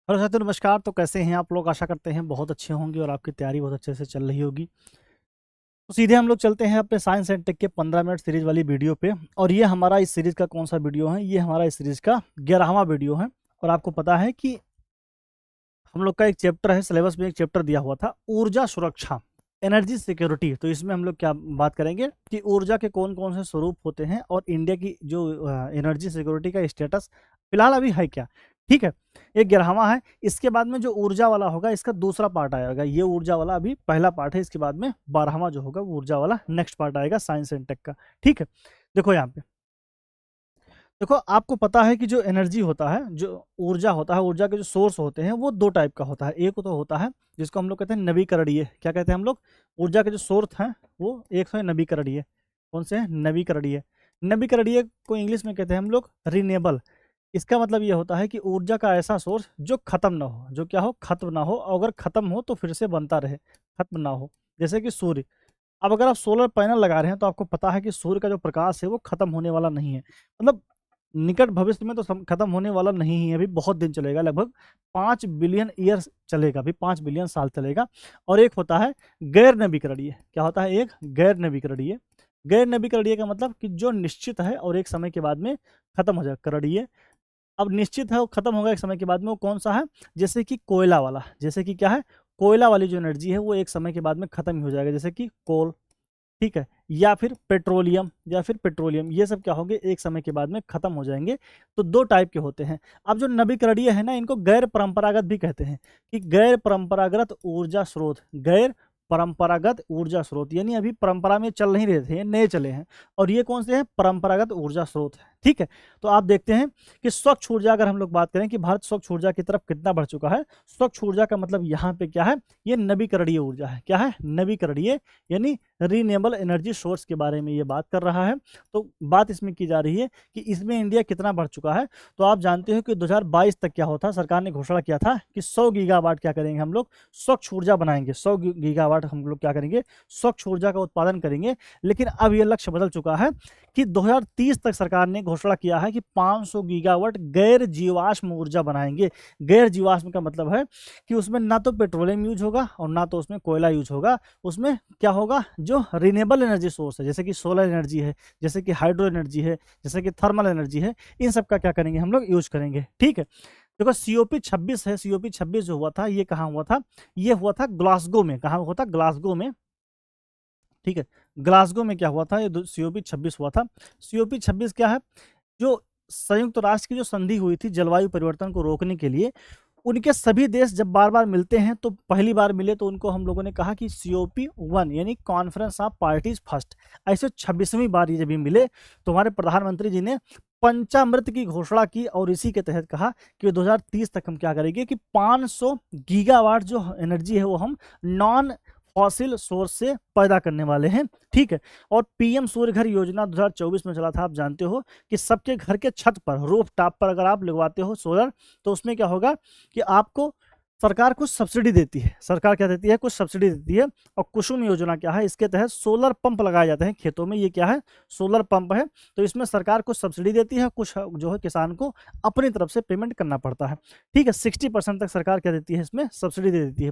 Hello साथियों, नमस्कार। तो कैसे हैं आप लोग? आशा करते हैं बहुत अच्छे होंगे और आपकी तैयारी बहुत अच्छे से चल रही होगी। तो सीधे हम लोग चलते हैं अपने साइंस एंड टेक के 15 मिनट सीरीज वाली वीडियो पे। और ये हमारा इस सीरीज का कौन सा वीडियो है? ये हमारा इस सीरीज का 11वां वीडियो है। और आपको पता है कि हम लोग का एक चैप्टर है, सिलेबस में एक चैप्टर दिया हुआ था, ऊर्जा सुरक्षा, एनर्जी सिक्योरिटी। तो इसमें हम लोग क्या बात करेंगे कि ऊर्जा के कौन कौन से स्वरूप होते हैं और इंडिया की जो एनर्जी सिक्योरिटी का स्टेटस फिलहाल अभी है क्या। ठीक है, ये 11वां है। इसके बाद में जो ऊर्जा वाला होगा इसका दूसरा पार्ट आएगा। ये ऊर्जा वाला अभी पहला पार्ट है, इसके बाद में 12वां जो होगा वो ऊर्जा वाला नेक्स्ट पार्ट आएगा साइंस एंड टेक का। ठीक है, देखो यहाँ पे, देखो आपको पता है कि जो एनर्जी होता है, जो ऊर्जा होता है, ऊर्जा के जो सोर्स होते हैं वो दो टाइप का होता है। एक तो होता है जिसको हम लोग कहते हैं नवीकरणीय। क्या कहते हैं हम लोग? ऊर्जा के जो सोर्स हैं वो एक तो है नवीकरणीय। कौन से हैं? नवीकरणीय। नवीकरणीय को इंग्लिश में कहते हैं हम लोग रिन्यूएबल। इसका मतलब ये होता है कि ऊर्जा का ऐसा सोर्स जो खत्म ना हो, जो क्या हो, खत्म ना हो, और अगर खत्म हो तो फिर से बनता रहे, खत्म ना हो। जैसे कि सूर्य। अब अगर आप सोलर पैनल लगा रहे हैं तो आपको पता है कि सूर्य का जो प्रकाश है वो खत्म होने वाला नहीं है। मतलब निकट भविष्य में तो खत्म होने वाला नहीं ही है, अभी बहुत दिन चलेगा, लगभग 5 बिलियन ईयर्स चलेगा, अभी 5 बिलियन साल चलेगा। और एक होता है गैर नवीकरणीय। क्या होता है? एक गैर नवीकरणीय। गैर नवीकरणीय का मतलब कि जो निश्चित है और एक समय के बाद में खत्म हो जाएगा। करणीय अब निश्चित है, वो खत्म होगा एक समय के बाद में। वो कौन सा है? जैसे कि कोयला वाला। जैसे कि क्या है? कोयला वाली जो एनर्जी है वो एक समय के बाद में खत्म ही हो जाएगा, जैसे कि कोल। ठीक है, या फिर पेट्रोलियम, ये सब क्या होंगे? एक समय के बाद में खत्म हो जाएंगे। तो दो टाइप के होते हैं। अब जो नवीकरणीय है ना, इनको गैर परंपरागत भी कहते हैं, कि गैर परंपरागत ऊर्जा स्रोत। गैर परंपरागत ऊर्जा स्रोत यानी अभी परंपरा में चल नहीं रहे थे, ये नए चले हैं। और ये कौन से हैं? परंपरागत ऊर्जा स्रोत है। ठीक है, तो आप देखते हैं कि स्वच्छ ऊर्जा, अगर हम लोग बात करें कि भारत स्वच्छ ऊर्जा की तरफ कितना बढ़ चुका है। स्वच्छ ऊर्जा का मतलब यहाँ पे क्या है? ये नवीकरणीय ऊर्जा है। क्या है? नवीकरणीय, यानी रीनेबल एनर्जी सोर्स के बारे में ये बात कर रहा है। तो बात इसमें की जा रही है कि इसमें इंडिया कितना बढ़ चुका है। तो आप जानते हो कि 2022 तक क्या होता, सरकार ने घोषणा किया था कि 100 गीगावाट क्या करेंगे हम लोग? स्वच्छ ऊर्जा बनाएंगे। 100 गीगावाट हम लोग क्या करेंगे? स्वच्छ ऊर्जा का उत्पादन करेंगे। लेकिन अब यह लक्ष्य बदल चुका है कि 2030 तक सरकार ने घोषणा किया है कि 500 गीगावाट गैर जीवाश्म ऊर्जा बनाएंगे। गैर जीवाश्म का मतलब है कि उसमें ना तो पेट्रोलियम यूज होगा और ना तो उसमें कोयला यूज होगा। उसमें क्या होगा? जो रिन्यूएबल एनर्जी सोर्स है, जैसे कि सोलर एनर्जी है, जैसे कि हाइड्रो एनर्जी है, जैसे कि थर्मल एनर्जी है, इन सब का क्या करेंगे हम लोग? यूज करेंगे। ठीक है, देखो COP26 है। COP26 जो हुआ था ये कहाँ हुआ था? ये हुआ था ग्लासगो में। कहाँ हुआ था? ग्लासगो में। ठीक है, ग्लासगो में क्या हुआ था? ये COP26 हुआ था। COP26 क्या है? जो संयुक्त राष्ट्र की जो संधि हुई थी जलवायु परिवर्तन को रोकने के लिए, उनके सभी देश जब बार बार मिलते हैं, तो पहली बार मिले तो उनको हम लोगों ने कहा कि COP1 यानी कॉन्फ्रेंस ऑफ पार्टीज फर्स्ट। ऐसे 26वीं बार ये जब ये मिले तो हमारे प्रधानमंत्री जी ने पंचामृत की घोषणा की और इसी के तहत कहा कि 2030 तक हम क्या करेंगे कि 500 गीगावाट जो एनर्जी है वो हम नॉन फॉसिल सोर्स से पैदा करने वाले हैं। ठीक है, और PM सूर्य घर योजना 2024 में चला था। आप जानते हो कि सबके घर के छत पर, रूफ टॉप पर अगर आप लगवाते हो सोलर, तो उसमें क्या होगा कि आपको सरकार कुछ सब्सिडी देती है। सरकार क्या देती है? कुछ सब्सिडी देती है। और कुसुम योजना क्या है? इसके तहत सोलर पंप लगाए जाते हैं खेतों में। ये क्या है? सोलर पंप है। तो इसमें सरकार कुछ सब्सिडी देती है, कुछ जो है किसान को अपनी तरफ से पेमेंट करना पड़ता है। ठीक है, 60% तक सरकार क्या देती है? इसमें सब्सिडी दे देती है।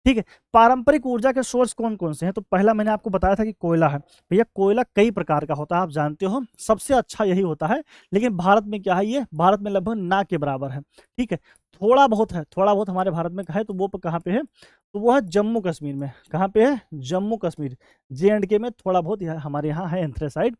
ठीक है, पारंपरिक ऊर्जा के सोर्स कौन कौन से हैं? तो पहला मैंने आपको बताया था कि कोयला है। भैया कोयला कई प्रकार का होता है, आप जानते हो, सबसे अच्छा यही होता है। लेकिन भारत में क्या है? ये भारत में लगभग ना के बराबर है। ठीक है, थोड़ा बहुत है, थोड़ा बहुत हमारे भारत में है। तो वो कहाँ पे है? तो वो है जम्मू कश्मीर में। कहाँ पे है? जम्मू कश्मीर, JNK में थोड़ा बहुत हमारे यहाँ है एंथ्रेसाइड।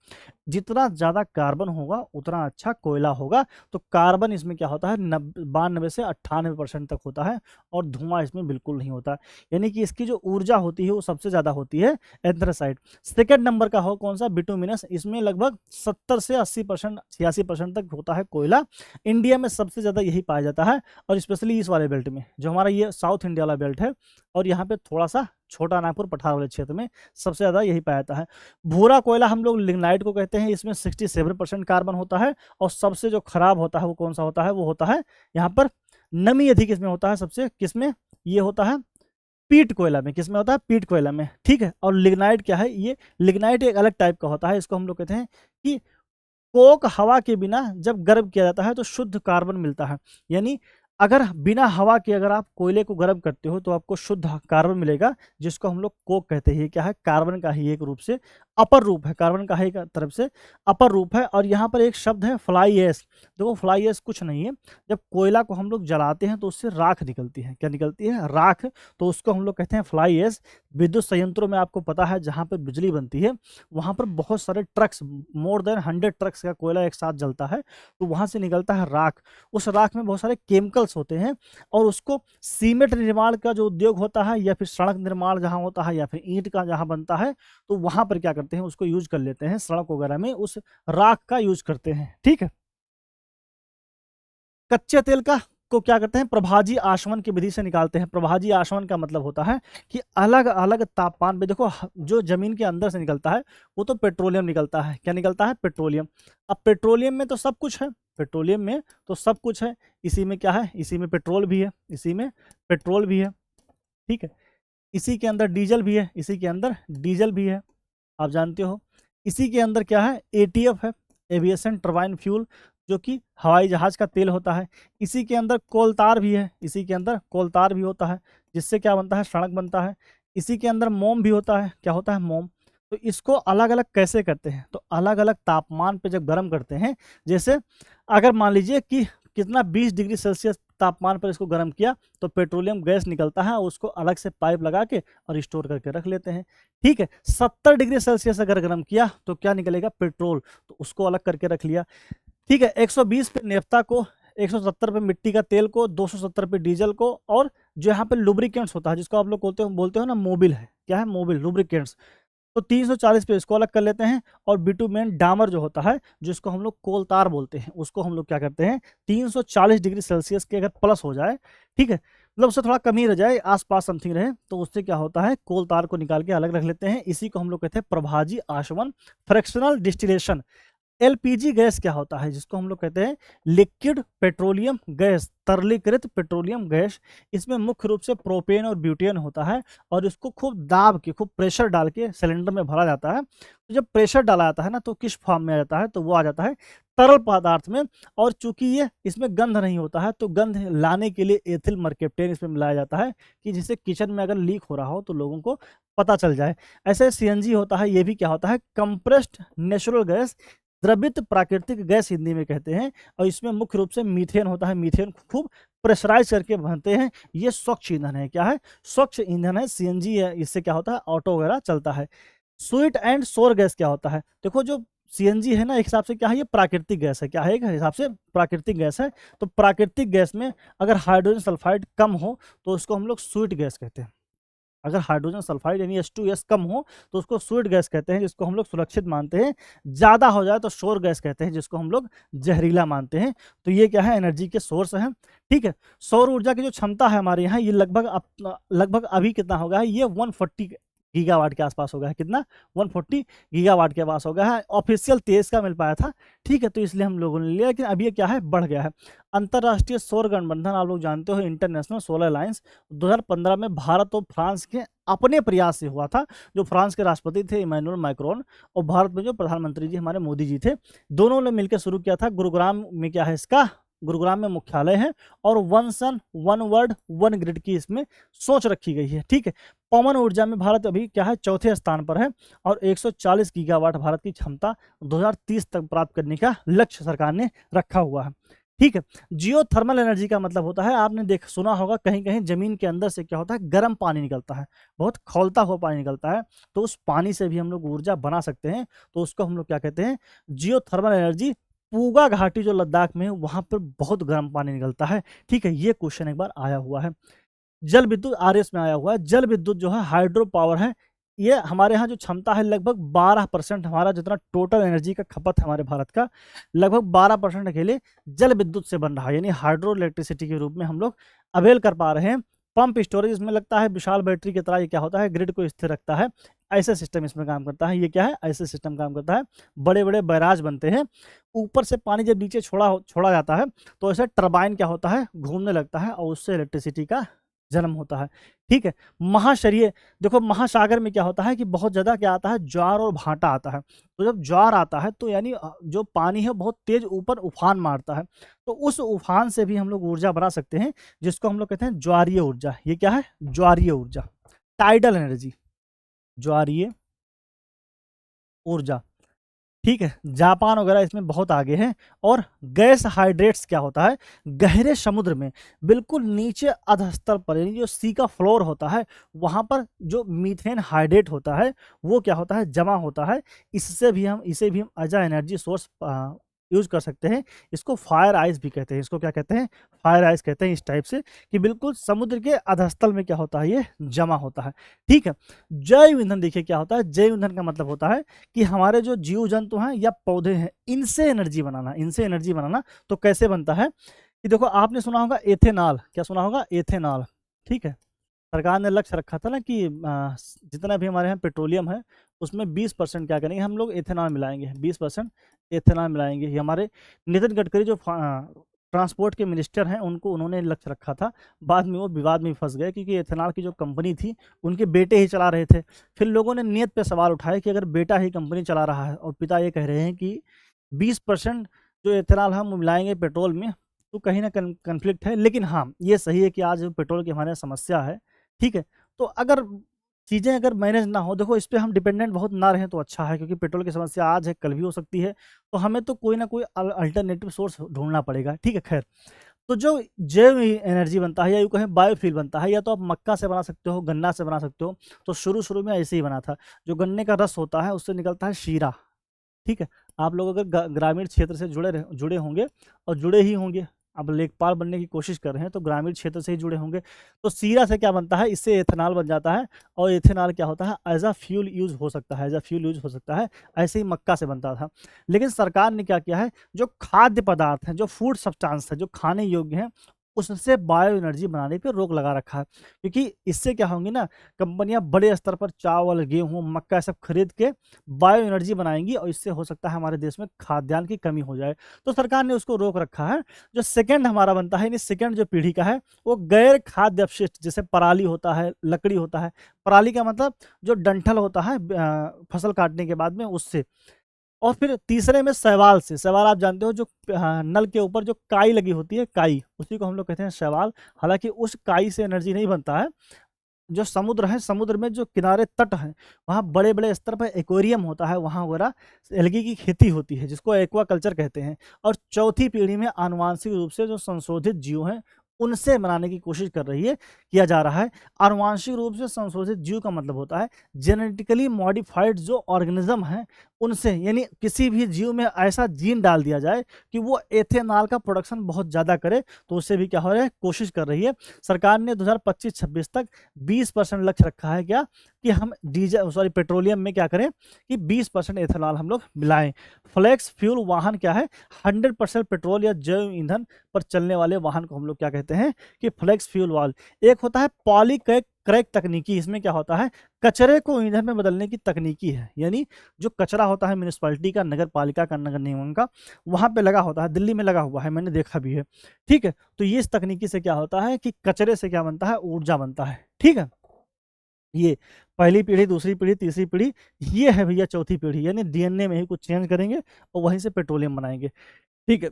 जितना ज़्यादा कार्बन होगा उतना अच्छा कोयला होगा। तो कार्बन इसमें क्या होता है? 92 से 98% तक होता है। और धुआं इसमें बिल्कुल नहीं होता। यानी कि इसकी जो ऊर्जा होती है वो सबसे ज़्यादा होती है एंथ्रेसाइड। सेकेंड नंबर का हो कौन सा? बिटुमिनस। इसमें लगभग 70 से 80%, 86% तक होता है कोयला। इंडिया में सबसे ज़्यादा यही पाया जाता है। और स्पेशली इस वाले बेल्ट में, जो हमारा ये साउथ इंडिया वाला बेल्ट है, और यहाँ पे थोड़ा सा छोटा नागपुर पठार वाले क्षेत्र में सबसे ज़्यादा यही पाया जाता है। भूरा कोयला हम लोग लिग्नाइट को कहते हैं। इसमें 67% कार्बन होता है। और सबसे जो खराब होता है वो कौन सा होता है? वो होता है यहाँ पर नमी अधिक इसमें होता है सबसे। किसमें? ये होता है पीट कोयला में। किसमें होता है? पीट कोयला में। ठीक है, और लिग्नाइट क्या है? ये लिग्नाइट एक अलग टाइप का होता है। इसको हम लोग कहते हैं कि कोक हवा के बिना जब गर्म किया जाता है तो शुद्ध कार्बन मिलता है। यानी अगर बिना हवा के अगर आप कोयले को गर्म करते हो तो आपको शुद्ध कार्बन मिलेगा, जिसको हम लोग कोक कहते हैं। ये क्या है? कार्बन का ही एक रूप से अपर रूप है, कार्बन का ही एक तरफ से अपर रूप है। और यहाँ पर एक शब्द है फ्लाई ऐश। देखो फ्लाई ऐश कुछ नहीं है, जब कोयला को हम लोग जलाते हैं तो उससे राख निकलती है। क्या निकलती है? राख। तो उसको हम लोग कहते हैं फ्लाई ऐश। विद्युत संयंत्रों में आपको पता है जहाँ पर बिजली बनती है वहाँ पर बहुत सारे ट्रक्स, मोर देन 100 ट्रक्स का कोयला एक साथ जलता है, तो वहाँ से निकलता है राख। उस राख में बहुत सारे केमिकल्स होते हैं और उसको सीमेंट निर्माण का जो उद्योग होता है या फिर सड़क निर्माण जहाँ होता है या फिर ईंट का जहाँ बनता है, तो वहाँ पर क्या करते हैं, उसको यूज कर लेते हैं। सड़क वगैरह में उस राख का यूज करते हैं। ठीक है। कच्चे तेल का को क्या करते हैं? प्रभाजी आशवन की विधि से निकालते हैं। प्रभाजी आशवन का मतलब होता है कि अलग अलग तापमान पे, देखो जो जमीन के अंदर से निकलता है वो तो पेट्रोलियम निकलता है। क्या निकलता है? पेट्रोलियम। अब पेट्रोलियम में तो सब कुछ है, पेट्रोलियम में तो सब कुछ है। इसी में क्या है? इसी में पेट्रोल भी है, इसी में पेट्रोल भी है। ठीक है। इसी के अंदर डीजल भी है, इसी के अंदर डीजल भी है, आप जानते हो। इसी के अंदर क्या है? एटीएफ है, एविएशन टर्बाइन फ्यूल, जो कि हवाई जहाज का तेल होता है। इसी के अंदर कोलतार भी है, इसी के अंदर कोलतार भी होता है, जिससे क्या बनता है? सड़क बनता है। इसी के अंदर मोम भी होता है। क्या होता है? मोम। तो इसको अलग अलग कैसे करते हैं? तो अलग अलग तापमान पे जब गर्म करते हैं, जैसे अगर मान लीजिए कि कितना 20 डिग्री सेल्सियस तापमान पर इसको गर्म किया तो पेट्रोलियम गैस निकलता है, उसको अलग से पाइप लगा के और स्टोर करके रख लेते हैं। ठीक है। 70 डिग्री सेल्सियस अगर गर्म किया तो क्या निकलेगा? पेट्रोल। तो उसको अलग करके रख लिया। ठीक है। 120 पे नेफ्ता को, 170 पे मिट्टी का तेल को, 270 पे डीजल को, और जो यहाँ पे लुब्रिकेंट्स होता है जिसको आप लोग बोलते हो ना मोबिल है। क्या है? Mobil, lubricants. तो 340 पे इसको अलग कर लेते हैं। और बिटुमेन डामर जो होता है, जिसको हम लोग कोलतार बोलते हैं, उसको हम लोग क्या करते हैं? 340 डिग्री सेल्सियस के अगर प्लस हो जाए, ठीक है, मतलब उससे थोड़ा कम ही रह जाए, आसपास समथिंग रहे, तो उससे क्या होता है? कोलतार को निकाल के अलग रख लेते हैं। इसी को हम लोग कहते हैं प्रभाजी आशवन, फ्रैक्शनल डिस्टिलेशन। एलपीजी गैस क्या होता है? जिसको हम लोग कहते हैं लिक्विड पेट्रोलियम गैस, तरलीकृत पेट्रोलियम गैस। इसमें मुख्य रूप से प्रोपेन और ब्यूटेन होता है, और इसको खूब दाब के, खूब प्रेशर डाल के सिलेंडर में भरा जाता है। तो जब प्रेशर डाला जाता है ना, तो किस फॉर्म में आ जाता है? तो वो आ जाता है तरल पदार्थ में। और चूंकि ये इसमें गंध नहीं होता है, तो गंध लाने के लिए एथिल मर्केप्टेन इसमें मिलाया जाता है, कि जिससे किचन में अगर लीक हो रहा हो तो लोगों को पता चल जाए। ऐसे सीएनजी होता है, ये भी क्या होता है? कंप्रेस्ड नेचुरल गैस, द्रवित प्राकृतिक गैस हिंदी में कहते हैं। और इसमें मुख्य रूप से मीथेन होता है। मीथेन को खूब प्रेशराइज करके बनते हैं। ये स्वच्छ ईंधन है। क्या है? स्वच्छ ईंधन है, सीएनजी है। इससे क्या होता है? ऑटो वगैरह चलता है। स्वीट एंड सोर गैस क्या होता है? देखो जो सीएनजी है ना, एक हिसाब से क्या है? ये प्राकृतिक गैस है। क्या है? एक हिसाब से प्राकृतिक गैस है। तो प्राकृतिक गैस में अगर हाइड्रोजन सल्फाइड कम हो तो उसको हम लोग स्वीट गैस कहते हैं। अगर हाइड्रोजन सल्फाइड यानी H2S कम हो तो उसको स्वीट गैस कहते हैं, जिसको हम लोग सुरक्षित मानते हैं। ज़्यादा हो जाए तो शोर गैस कहते हैं, जिसको हम लोग जहरीला मानते हैं। तो ये क्या है? एनर्जी के सोर्स हैं। ठीक है। सौर ऊर्जा की जो क्षमता है हमारे यहाँ, ये लगभग अभी कितना हो गया है? ये 140 गीगावाट के आसपास हो गया है। कितना? 140 गीगावाट के पास हो गया है। ऑफिशियल 23 का मिल पाया था। ठीक है। तो इसलिए हम लोगों ने लिया, लेकिन अभी ये क्या है? बढ़ गया है। अंतर्राष्ट्रीय सौर गठबंधन आप लोग जानते हो, इंटरनेशनल सोलर अलायंस, 2015 में भारत और फ्रांस के अपने प्रयास से हुआ था। जो फ्रांस के राष्ट्रपति थे इमैनुअल मैक्रोन, और भारत में जो प्रधानमंत्री जी हमारे मोदी जी थे, दोनों ने मिलकर शुरू किया था। गुरुग्राम में क्या है इसका? गुरुग्राम में मुख्यालय है। और one sun one world one grid की इसमें सोच रखी गई है। ठीक है। पवन ऊर्जा में भारत अभी क्या है? चौथे स्थान पर है। और 140 गीगावाट भारत की क्षमता 2030 तक प्राप्त करने का लक्ष्य सरकार ने रखा हुआ है। ठीक है। जियो थर्मल एनर्जी का मतलब होता है, आपने सुना होगा कहीं कहीं जमीन के अंदर से क्या होता है? गर्म पानी निकलता है, बहुत खौलता हुआ पानी निकलता है। तो उस पानी से भी हम लोग ऊर्जा बना सकते हैं। तो उसको हम लोग क्या कहते हैं? जियो थर्मल एनर्जी। पूगा घाटी जो लद्दाख में है, वहां पर बहुत गर्म पानी निकलता है। ठीक है। ये क्वेश्चन एक बार आया हुआ है। जल विद्युत आरएस में आया हुआ है। जल विद्युत जो है हाइड्रो पावर है। ये हमारे यहाँ जो क्षमता है लगभग 12%, हमारा जितना टोटल एनर्जी का खपत है हमारे भारत का, लगभग 12% अकेले जल विद्युत से बन रहा है। यानी हाइड्रो इलेक्ट्रिसिटी के रूप में हम लोग अवेल कर पा रहे हैं। पंप स्टोरेज इसमें लगता है विशाल बैटरी की तरह। ये क्या होता है? ग्रिड को स्थिर रखता है। ऐसे सिस्टम इसमें काम करता है। ये क्या है? ऐसे सिस्टम काम करता है। बड़े बड़े बैराज बनते हैं, ऊपर से पानी जब नीचे छोड़ा जाता है तो ऐसे टरबाइन क्या होता है? घूमने लगता है, और उससे इलेक्ट्रिसिटी का जन्म होता है। ठीक है, महाशरीय, देखो महासागर में क्या होता है कि बहुत ज़्यादा क्या आता है, ज्वार और भाटा आता है। तो जब ज्वार आता है तो यानी जो पानी है बहुत तेज ऊपर उफान मारता है, तो उस उफान से भी हम लोग ऊर्जा बना सकते हैं, जिसको हम लोग कहते हैं ज्वारीय ऊर्जा। ये क्या है, ज्वारीय ऊर्जा, टाइडल एनर्जी, ज्वारीय ऊर्जा। ठीक है, जापान वगैरह इसमें बहुत आगे हैं। और गैस हाइड्रेट्स क्या होता है, गहरे समुद्र में बिल्कुल नीचे अधस्तर पर, यानी जो सी का फ्लोर होता है वहाँ पर जो मीथेन हाइड्रेट होता है वो क्या होता है, जमा होता है। इसे भी हम as a energy source use कर सकते हैं। इसको फायर आइस भी कहते हैं, इसको क्या कहते हैं, फायर आइस कहते हैं, इस टाइप से कि बिल्कुल समुद्र के अधस्थल में क्या होता है, ये जमा होता है। ठीक है, जैव ईंधन देखिए क्या होता है, जैव ईंधन का मतलब होता है कि हमारे जो जीव जंतु हैं या पौधे हैं, इनसे एनर्जी बनाना, इनसे एनर्जी बनाना। तो कैसे बनता है कि देखो, आपने सुना होगा एथेनॉल, क्या सुना होगा, एथेनॉल। ठीक है, सरकार ने लक्ष्य रखा था ना कि जितना भी हमारे यहाँ पेट्रोलियम है उसमें 20% क्या करेंगे, हम लोग एथेनॉल मिलाएंगे, 20% एथेनॉल मिलाएंगे। ये हमारे नितिन गडकरी जो ट्रांसपोर्ट के मिनिस्टर हैं उनको, उन्होंने लक्ष्य रखा था। बाद में वो विवाद में फंस गए क्योंकि एथेनॉल की जो कंपनी थी उनके बेटे ही चला रहे थे। फिर लोगों ने नियत पे सवाल उठाए कि अगर बेटा ही कंपनी चला रहा है और पिता ये कह रहे हैं कि 20% जो एथेनॉल हम मिलाएंगे पेट्रोल में, तो कहीं ना कन्फ्लिक्ट है। लेकिन हाँ, ये सही है कि आज पेट्रोल की हमारे यहाँ समस्या है। ठीक है, तो अगर चीज़ें अगर मैनेज ना हो, देखो इस पे हम डिपेंडेंट बहुत ना रहें तो अच्छा है, क्योंकि पेट्रोल की समस्या आज है कल भी हो सकती है, तो हमें तो कोई ना कोई अल्टरनेटिव सोर्स ढूंढना पड़ेगा। ठीक है, खैर, तो जो जैव एनर्जी बनता है या यूँ कहें बायोफ्यूल बनता है, या तो आप मक्का से बना सकते हो, गन्ना से बना सकते हो। तो शुरू शुरू में ऐसे ही बना था, जो गन्ने का रस होता है उससे निकलता है शीरा। ठीक है, आप लोग अगर ग्रामीण क्षेत्र से जुड़े होंगे और जुड़े ही होंगे, अब लेखपाल बनने की कोशिश कर रहे हैं तो ग्रामीण क्षेत्र से ही जुड़े होंगे। तो सीरा से क्या बनता है, इससे एथेनॉल बन जाता है, और एथेनॉल क्या होता है, एज अ फ्यूल यूज हो सकता है, एज अ फ्यूल यूज हो सकता है। ऐसे ही मक्का से बनता था। लेकिन सरकार ने क्या किया है, जो खाद्य पदार्थ हैं, जो फूड सब्सटेंस है, जो खाने योग्य हैं, उससे बायो एनर्जी बनाने पे रोक लगा रखा है। क्योंकि इससे क्या होंगी ना, कंपनियां बड़े स्तर पर चावल, गेहूं, मक्का सब खरीद के बायो एनर्जी बनाएंगी, और इससे हो सकता है हमारे देश में खाद्यान्न की कमी हो जाए। तो सरकार ने उसको रोक रखा है। जो सेकंड हमारा बनता है, यानी सेकंड जो पीढ़ी का है, वो गैर खाद्य अपशिष्ट, जैसे पराली होता है, लकड़ी होता है। पराली का मतलब जो डंठल होता है फसल काटने के बाद में, उससे। और फिर तीसरे में शैवाल से, शैवाल आप जानते हो जो नल के ऊपर जो काई लगी होती है, काई, उसी को हम लोग कहते हैं शैवाल। हालांकि उस काई से एनर्जी नहीं बनता है। जो समुद्र है, समुद्र में जो किनारे तट हैं, वहाँ बड़े बड़े स्तर पर एक्वेरियम होता है, वहाँ वगैरह एल्गी की खेती होती है, जिसको एक्वा कल्चर कहते हैं। और चौथी पीढ़ी में आनुवांशिक रूप से जो संशोधित जीव हैं उनसे बनाने की कोशिश कर रही है, किया जा रहा है। आनुवांशिक रूप से संशोधित जीव का मतलब होता है जेनेटिकली मॉडिफाइड जो ऑर्गेनिज्म है उनसे, यानी किसी भी जीव में ऐसा जीन डाल दिया जाए कि वो एथेनॉल का प्रोडक्शन बहुत ज़्यादा करे। तो उससे भी क्या हो रहा है, कोशिश कर रही है सरकार ने। 2025-26 तक 20% लक्ष्य रखा है, क्या कि हम पेट्रोलियम में क्या करें कि 20% एथेनॉल हम लोग मिलाएं। फ्लेक्स फ्यूल वाहन क्या है, 100% पेट्रोल या जैव ईंधन पर चलने वाले वाहन को हम लोग क्या कहते हैं कि फ्लेक्स फ्यूल वाल। एक होता है पॉलीक्रैक क्रैक तकनीकी, इसमें क्या होता है, कचरे को ईंधन में बदलने की तकनीकी है। यानी जो कचरा होता है म्यूनिसपैलिटी का, नगर पालिका का, नगर निगम का, वहाँ पे लगा होता है, दिल्ली में लगा हुआ है, मैंने देखा भी है। ठीक है, तो ये इस तकनीकी से क्या होता है कि कचरे से क्या बनता है, ऊर्जा बनता है। ठीक है, ये पहली पीढ़ी, दूसरी पीढ़ी, तीसरी पीढ़ी, ये है भैया चौथी पीढ़ी। यानी डीएनए में ही कुछ चेंज करेंगे और वहीं से पेट्रोलियम बनाएंगे। ठीक है,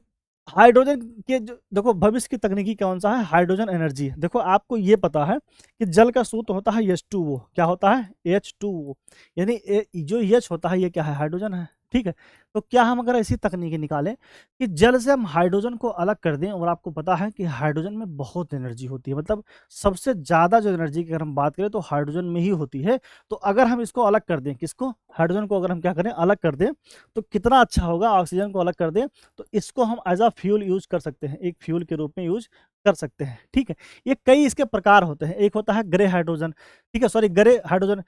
हाइड्रोजन के जो देखो भविष्य की तकनीकी कौन सा है, हाइड्रोजन एनर्जी। देखो आपको ये पता है कि जल का सूत्र होता है H2O, क्या होता है, H2O। यानी जो H होता है ये क्या है, हाइड्रोजन है। ठीक है, तो क्या हम अगर ऐसी तकनीकी निकालें कि जल से हम हाइड्रोजन को अलग कर दें, और आपको पता है कि हाइड्रोजन में बहुत एनर्जी होती है, मतलब सबसे ज़्यादा जो एनर्जी की अगर हम बात करें तो हाइड्रोजन में ही होती है। तो अगर हम इसको अलग कर दें, किसको, हाइड्रोजन को अगर हम क्या करें, अलग कर दें, तो कितना अच्छा होगा। ऑक्सीजन को अलग कर दें तो इसको हम एज अ फ्यूल यूज कर सकते हैं, एक फ्यूल के रूप में यूज कर सकते हैं। ठीक है, ये कई इसके प्रकार होते हैं। एक होता है ग्रे हाइड्रोजन, ठीक है, सॉरी ग्रे हाइड्रोजन।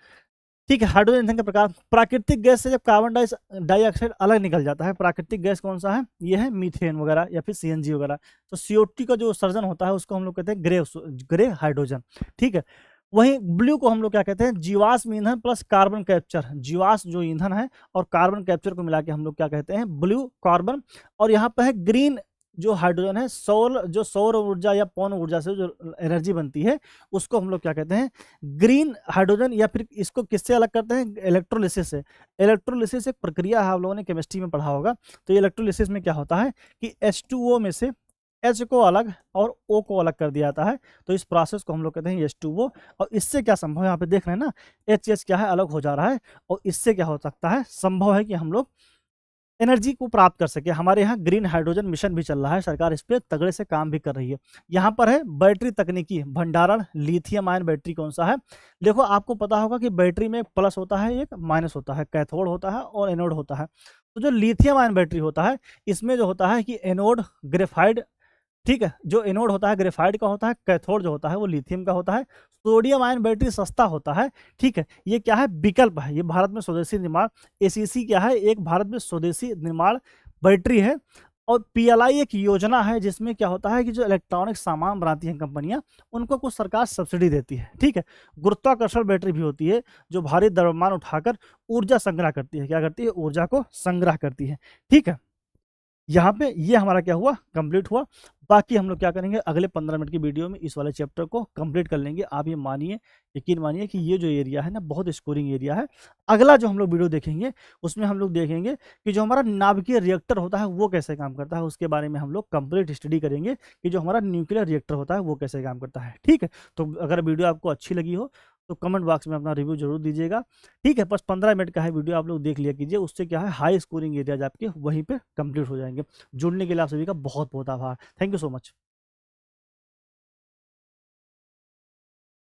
ठीक है, हाइड्रोजन ईंधन के प्रकार, प्राकृतिक गैस से जब कार्बन डाइऑक्साइड अलग निकल जाता है, प्राकृतिक गैस कौन सा है, ये है मीथेन वगैरह या फिर सीएनजी वगैरह। तो CO2 का जो सर्जन होता है उसको हम लोग कहते हैं ग्रे हाइड्रोजन। ठीक है, वहीं ब्लू को हम लोग क्या कहते हैं, जीवाश्म ईंधन प्लस कार्बन कैप्चर। जीवाश्म जो ईंधन है और कार्बन कैप्चर को मिला के हम लोग क्या कहते हैं, ब्लू कार्बन। और यहाँ पे है ग्रीन जो हाइड्रोजन है जो सौर ऊर्जा या पवन ऊर्जा से जो एनर्जी बनती है उसको हम लोग क्या कहते हैं, ग्रीन हाइड्रोजन, या फिर इसको किससे अलग करते हैं, इलेक्ट्रोलिसिस से। इलेक्ट्रोलिसिस एक प्रक्रिया है, आप लोगों ने केमिस्ट्री में पढ़ा होगा। तो ये इलेक्ट्रोलिसिस में क्या होता है कि H2O में से H को अलग और O को अलग कर दिया जाता है। तो इस प्रोसेस को हम लोग कहते हैं H2O। और इससे क्या संभव है, यहाँ पे देख रहे हैं ना, H क्या है, अलग हो जा रहा है। और इससे क्या हो सकता है, संभव है कि हम लोग एनर्जी को प्राप्त कर सके। हमारे यहाँ ग्रीन हाइड्रोजन मिशन भी चल रहा है, सरकार इस पर तगड़े से काम भी कर रही है। यहाँ पर है बैटरी तकनीकी भंडारण, लिथियम आयन बैटरी कौन सा है। देखो आपको पता होगा कि बैटरी में एक प्लस होता है, एक माइनस होता है, कैथोड होता है और एनोड होता है। तो जो लिथियम आयन बैटरी होता है, इसमें जो होता है कि एनोड ग्रेफाइड, ठीक है, जो एनोड होता है ग्रेफाइट का होता है, कैथोड जो होता है वो लिथियम का होता है। सोडियम आयन बैटरी सस्ता होता है, ठीक है। ये क्या है, विकल्प है, ये भारत में स्वदेशी निर्माण, एसीसी क्या है, एक भारत में स्वदेशी निर्माण बैटरी है। और पीएलआई एक योजना है जिसमें क्या होता है कि जो इलेक्ट्रॉनिक सामान बनाती हैं कंपनियां, उनको कुछ सरकार सब्सिडी देती है, ठीक है। गुरुत्वाकर्षण बैटरी भी होती है जो भारी द्रव्यमान उठाकर ऊर्जा संग्रह करती है, क्या करती है, ऊर्जा को संग्रह करती है, ठीक है। यहाँ पे ये हमारा क्या हुआ, कंप्लीट हुआ। बाकी हम लोग क्या करेंगे, अगले 15 मिनट की वीडियो में इस वाले चैप्टर को कंप्लीट कर लेंगे। आप ये मानिए, यकीन मानिए कि ये जो एरिया है ना, बहुत स्कोरिंग एरिया है। अगला जो हम लोग वीडियो देखेंगे उसमें हम लोग देखेंगे कि जो हमारा नाभिकीय रिएक्टर होता है वो कैसे काम करता है, उसके बारे में हम लोग कंप्लीट स्टडी करेंगे कि जो हमारा न्यूक्लियर रिएक्टर होता है वो कैसे काम करता है, ठीक है। तो अगर वीडियो आपको अच्छी लगी हो तो कमेंट बॉक्स में अपना रिव्यू जरूर दीजिएगा, ठीक है। बस 15 मिनट का है वीडियो, आप लोग देख लिया कीजिए, उससे क्या है, हाई स्कोरिंग एरियाज आपके वहीं पे कंप्लीट हो जाएंगे। जुड़ने के लिए आप सभी का बहुत बहुत आभार। Thank you so much.